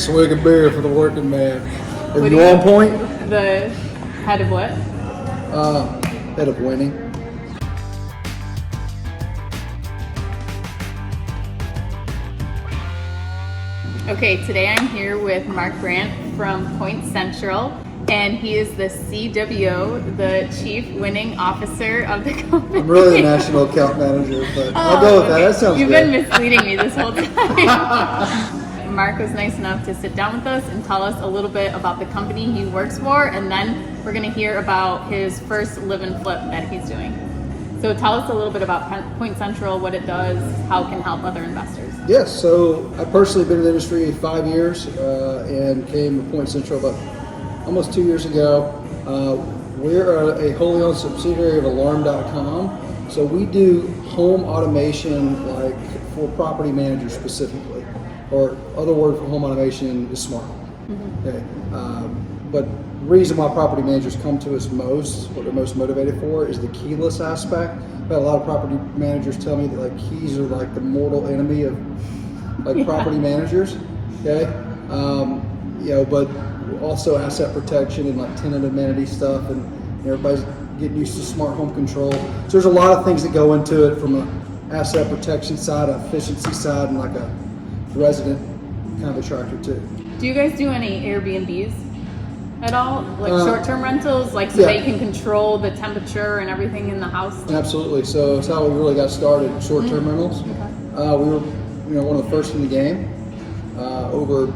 swig of beer for the working man. Are What you do you- on point? The head of what? Head of winning. Okay, today I'm here with Mark Brandt from Point Central, and he is the CWO, the Chief Winning Officer of the company. I'm really the national account manager, but I'll go with that. That sounds You've good. been misleading me this whole time. Mark was nice enough to sit down with us and tell us a little bit about the company he works for, and then we're going to hear about his first live and flip that he's doing. So tell us a little bit about Point Central, what it does, how it can help other investors. Yes, so I've personally been in the industry 5 years and came to Point Central about almost 2 years ago. We're a wholly owned subsidiary of Alarm.com. So we do home automation like for property managers specifically, or other word for home automation is smart home. Mm-hmm. Okay. But the reason why property managers come to us most, what they're most motivated for, is the keyless aspect. I've had a lot of property managers tell me that like keys are like the mortal enemy of like property managers. Okay, but also asset protection and like tenant amenity stuff, and everybody's getting used to smart home control. So there's a lot of things that go into it from an asset protection side, an efficiency side, and like a resident kind of attractor too. Do you guys do any Airbnbs at all? Like short-term rentals, like so that you can control the temperature and everything in the house? Absolutely. So that's how we really got started, short-term rentals. Okay. We were one of the first in the game over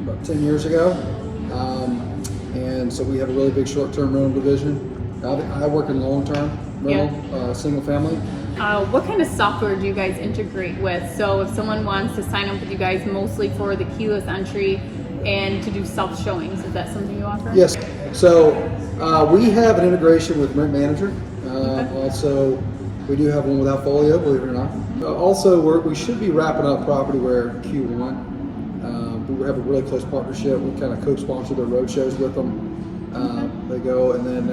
about 10 years ago. And so we have a really big short-term rental division. I work in long-term rental, single family. What kind of software do you guys integrate with? So if someone wants to sign up with you guys mostly for the keyless entry and to do self-showings, is that something you offer? Yes. So we have an integration with Rent Manager. Also, we do have one with Outfolio, believe it or not. Also, we should be wrapping up Propertyware Q1. We have a really close partnership. We kind of co-sponsor their road shows with them. They go, and then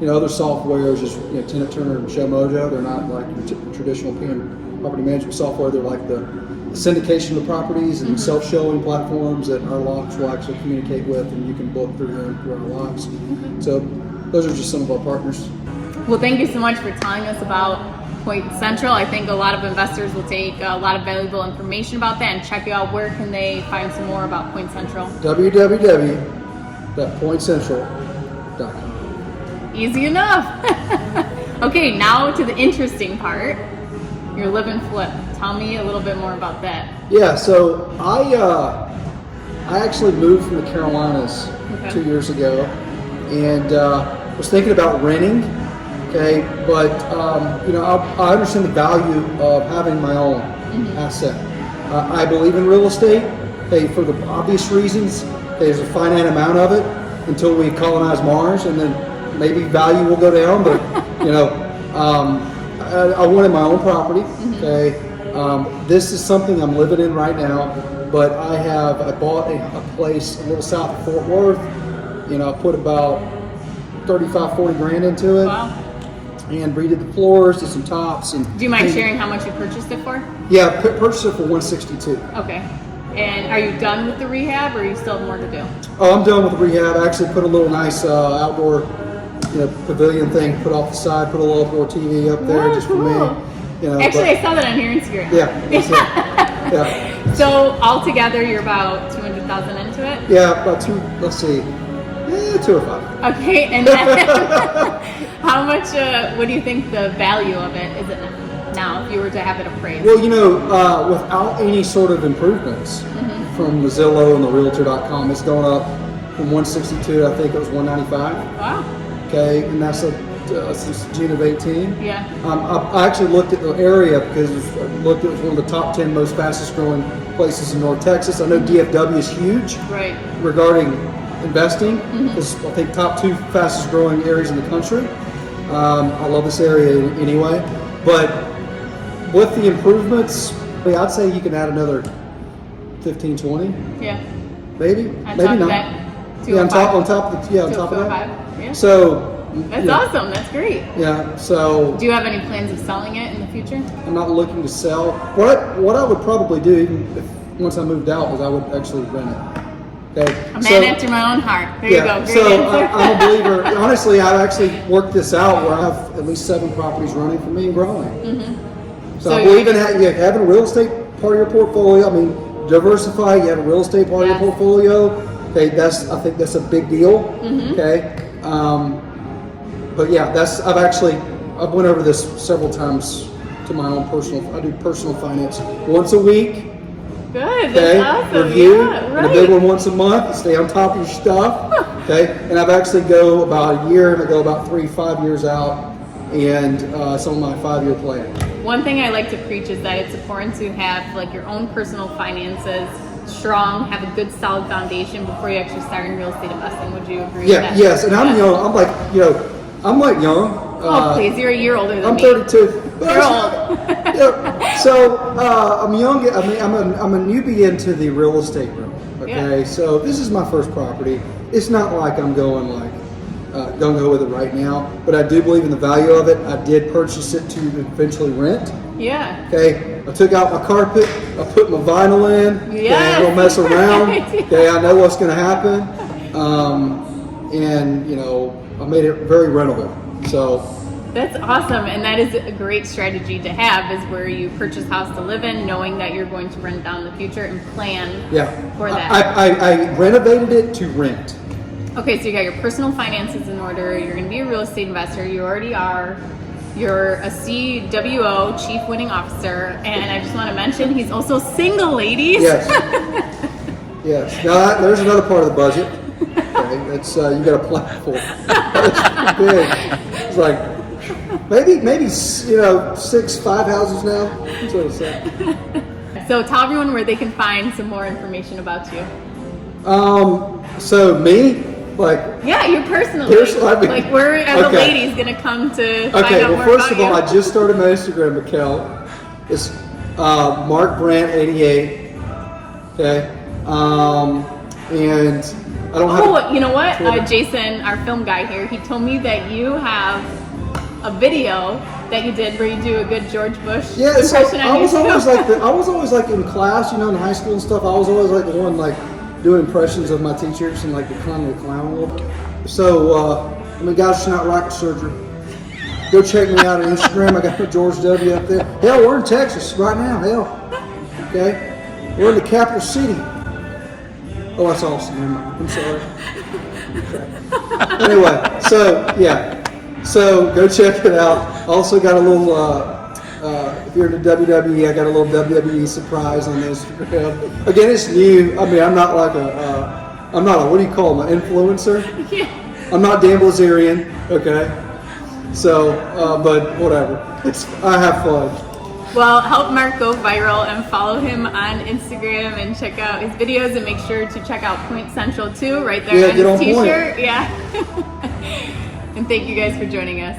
other softwares is Tenant Turner and ShowMojo. They're not like your traditional PM property management software. They're like the syndication of properties and self-showing platforms that our locks will actually communicate with, and you can book through our locks. So those are just some of our partners. Well, thank you so much for telling us about Point Central. I think a lot of investors will take a lot of valuable information about that and check you out. Where can they find some more about Point Central? www.pointcentral.com. Easy enough. Okay, now to the interesting part, your live and flip. Tell me a little bit more about that. Yeah, so I actually moved from the Carolinas 2 years ago, and was thinking about renting. Okay, but I understand the value of having my own asset. I believe in real estate. Okay, for the obvious reasons. There's a finite amount of it until we colonize Mars, and then maybe value will go down. But I wanted my own property. Okay, this is something I'm living in right now. But I bought a place a little south of Fort Worth. I put about 35, 40 grand into it. Wow. And redid the floors, did some tops. And do you mind sharing how much you purchased it for? Yeah, purchased it for $162. Okay. And are you done with the rehab, or you still have more to do? Oh, I'm done with the rehab. I actually put a little nice outdoor, pavilion thing, put off the side, put a little outdoor TV up there just for me. Actually, I saw that on your Instagram. Yeah, that's it. Yeah. So altogether, you're about 200,000 into it. Yeah, about 2. Let's see, 2 or 5. Okay, and then how much? What do you think the value of it is now, if you were to have it appraised? Well, without any sort of improvements from the Zillow and the Realtor.com, it's going up from 162. I think it was 195. Wow. Okay, and that's since June of 18. Yeah. I actually looked at the area because it was one of the top 10 most fastest growing places in North Texas. I know DFW is huge regarding investing. It's, I think, top 2 fastest growing areas in the country. I love this area anyway. But with the improvements, I'd say you can add another 15, 20. Yeah. Maybe. Maybe not. Yeah, on top of that. Yeah. So that's awesome. That's great. Yeah. So do you have any plans of selling it in the future? I'm not looking to sell. What I would probably do, even once I moved out was I would actually rent it. Okay. A man after my own heart. There you go. Great So answer. I'm a believer. Honestly, I've actually worked this out where I have at least 7 properties running for me and growing. So I believe in having a real estate part of your portfolio. I mean, diversify. You have a real estate part of your portfolio. Okay, I think that's a big deal. Okay. But yeah, I've went over this several times to my own I do personal finance once a week. Good. Okay, That's awesome. review, Yeah, and a big one once a month. Stay on top of your stuff. Okay, and I've actually go about a year, and I go about 3-5 years out, and some of my 5-year plan. One thing I like to preach is that it's important to have like your own personal finances strong, have a good solid foundation before you actually start in real estate investing. Would you agree with that? Yes, and I'm young. I'm like young. Oh, please, you're a year older than I'm me. 32. You're old. So I'm young. I mean, I'm a newbie into the real estate room. Okay, so this is my first property. It's not like I'm going don't go with it right now, but I do believe in the value of it. I did purchase it to eventually rent. Yeah. Okay, I took out my carpet. I put my vinyl in. Yes. Okay, I don't mess around. Okay, I know what's going to happen, and I made it very rentable. So. That's awesome, and that is a great strategy to have, is where you purchase a house to live in, knowing that you're going to rent down in the future and plan for that. I renovated it to rent. Okay, so you got your personal finances in order, you're going to be a real estate investor, you already are, you're a CWO, Chief Winning Officer, and I just want to mention he's also single, ladies. Yes. Yes. Now, there's another part of the budget. Okay, that's you got to plan for. That's big. It's like, maybe 5 houses now. That's what it said. So tell everyone where they can find some more information about you. So me, you personally. Where are the ladies gonna come to find out more first about of all, you? I just started my Instagram account. It's Mark Brandt 88. Okay, and I don't have. Oh, you know what? Jason, our film guy here, he told me that you have a video that you did where you do a good George Bush impression on I was YouTube. always like in class, in high school and stuff. I was always like the one doing impressions of my teachers and the clown a little. So guys, should not rocket surgery. Go check me out on Instagram. I got George W up there. Hell, we're in Texas right now. Hell, okay, we're in the capital city. Oh, that's awesome. I'm sorry. Anyway, so go check it out. Also got a little, if you're into WWE, I got a little WWE surprise on Instagram. Again, it's new. I mean, I'm not what do you call them, an influencer? Yeah. I'm not Dan Blazerian, okay? So, but whatever. I have fun. Well, help Mark go viral and follow him on Instagram and check out his videos, and make sure to check out Point Central too, right there on his t-shirt. Yeah. And thank you guys for joining us.